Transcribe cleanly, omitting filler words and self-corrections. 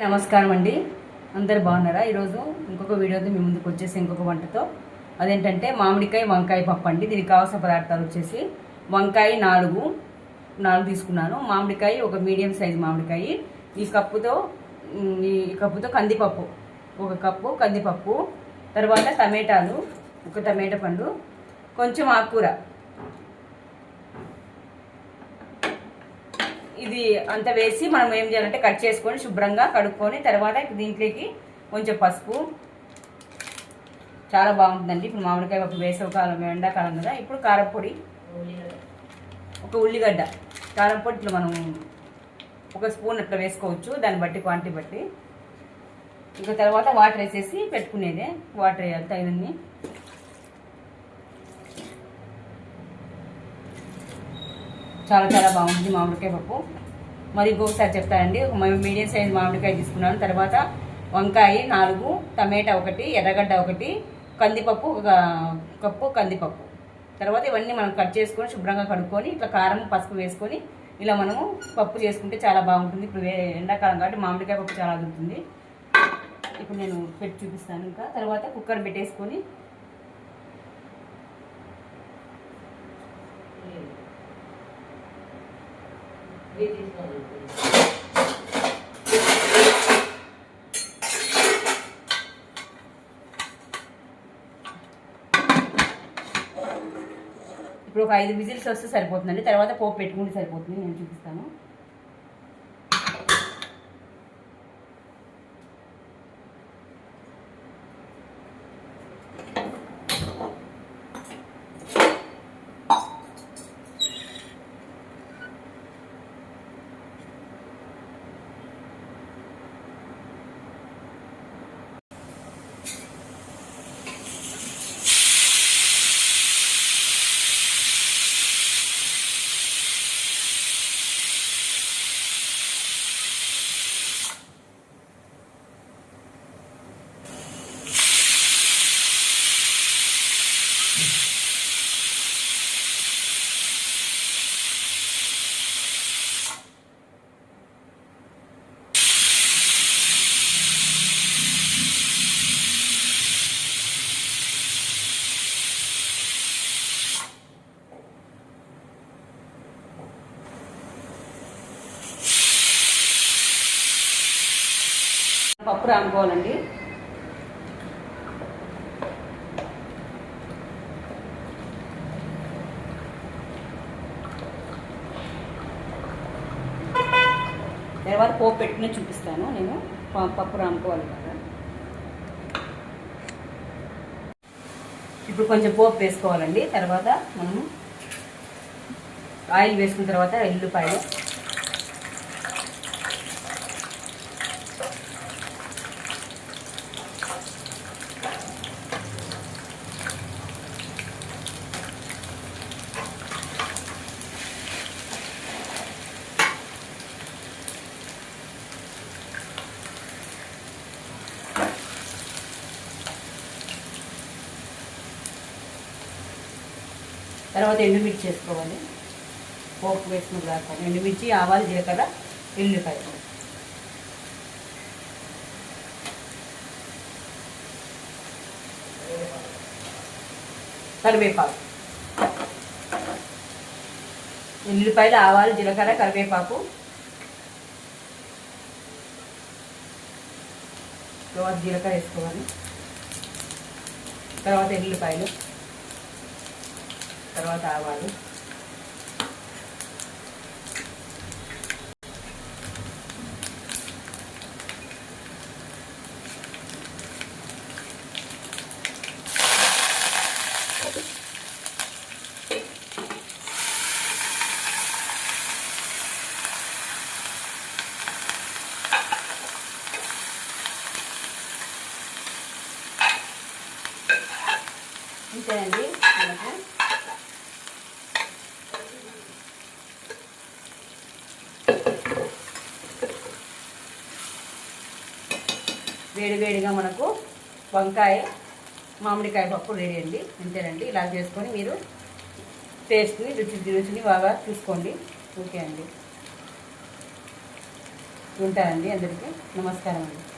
నమస్కారం అండి, అందరు బాగున్నారా? ఈరోజు ఇంకొక వీడియోతో మీ ముందుకు వచ్చేసి ఇంకొక వంటతో, అదేంటంటే మామిడికాయ వంకాయ పప్పు అండి. దీనికి కావాల్సిన పదార్థాలు వచ్చేసి వంకాయ నాలుగు తీసుకున్నాను, మామిడికాయ ఒక మీడియం సైజు మామిడికాయ, ఈ కప్పుతో కందిపప్పు ఒక కప్పు కందిపప్పు, తర్వాత టమాటాలు ఒక టమాటా పండు, కొంచెం ఆకుకూర. ఇది అంత వేసి మనం ఏం చేయాలంటే కట్ చేసుకొని శుభ్రంగా కడుక్కొని తర్వాత దీంట్లోకి కొంచెం పసుపు, చాలా బాగుంటుందండి. ఇప్పుడు మామిడికాయ పప్పు వేసవికాలం ఎండాకాలం కదా. ఇప్పుడు కారపొడి, ఒక ఉల్లిగడ్డ, కారపొడి ఇట్లా మనం ఒక స్పూన్ అట్లా వేసుకోవచ్చు, దాన్ని బట్టి క్వాంటిటీ బట్టి. ఇంకా తర్వాత వాటర్ వేసేసి పెట్టుకునేదే, వాటర్ వేయాలి తగినన్ని. చాలా చాలా బాగుంటుంది మామిడికాయ పప్పు. మరి ఇంకొకసారి చెప్తానండి, ఒక మీడియం సైజ్ మామిడికాయ తీసుకున్నాను, తర్వాత వంకాయ 4, టమాటా 1, ఎర్రగడ్డ 1, కందిపప్పు ఒక కప్పు కందిపప్పు. తర్వాత ఇవన్నీ మనం కట్ చేసుకొని శుభ్రంగా కడుక్కొని ఇట్లా కారం పసుపు వేసుకొని ఇలా మనము పప్పు చేసుకుంటే చాలా బాగుంటుంది. ఇప్పుడు ఎండాకాలం కాబట్టి మామిడికాయ పప్పు చాలా దొరుకుతుంది. ఇప్పుడు నేను పెట్టి చూపిస్తాను. ఇంకా తర్వాత కుక్కర్ పెట్టేసుకొని ఇప్పుడు ఒక 5 విజిల్స్ వస్తే సరిపోతుందండి. తర్వాత పోపు పెట్టుకుంటే సరిపోతుంది, నేను చూపిస్తాను. పప్పు రాముకోవాలండి. తర్వాత పోపు పెట్టుకుని చూపిస్తాను నేను. పప్పు రాముకోవాలి కదా. ఇప్పుడు కొంచెం పోపు వేసుకోవాలండి. తర్వాత మనము ఆయిల్ వేసుకున్న తర్వాత ఎల్లుపాయలు, తర్వాత ఎండుమిర్చి వేసుకోవాలి. పోపు వేసుకున్న తర్వాత ఎండుమిర్చి, ఆవాలు, జీలకర్ర, ఎల్లిపాయ, కరివేపాకు. ఎల్లిపాయలు, ఆవాలు, జీలకర్ర, కరివేపాకు, తర్వాత జీలకర్ర వేసుకోవాలి. తర్వాత ఎల్లిపాయలు, తర్వాత ఆవాలు, ఇంతేనండి. మనకు వేడివేడిగా మనకు వంకాయ మామిడికాయ పప్పు రెడీ అండి. అంతేనండి. ఇలా చేసుకొని మీరు టేస్ట్ని రుచిని బాగా చూసుకోండి. ఓకే అండి. ఉంటానండి. అందరికీ నమస్కారం అండి.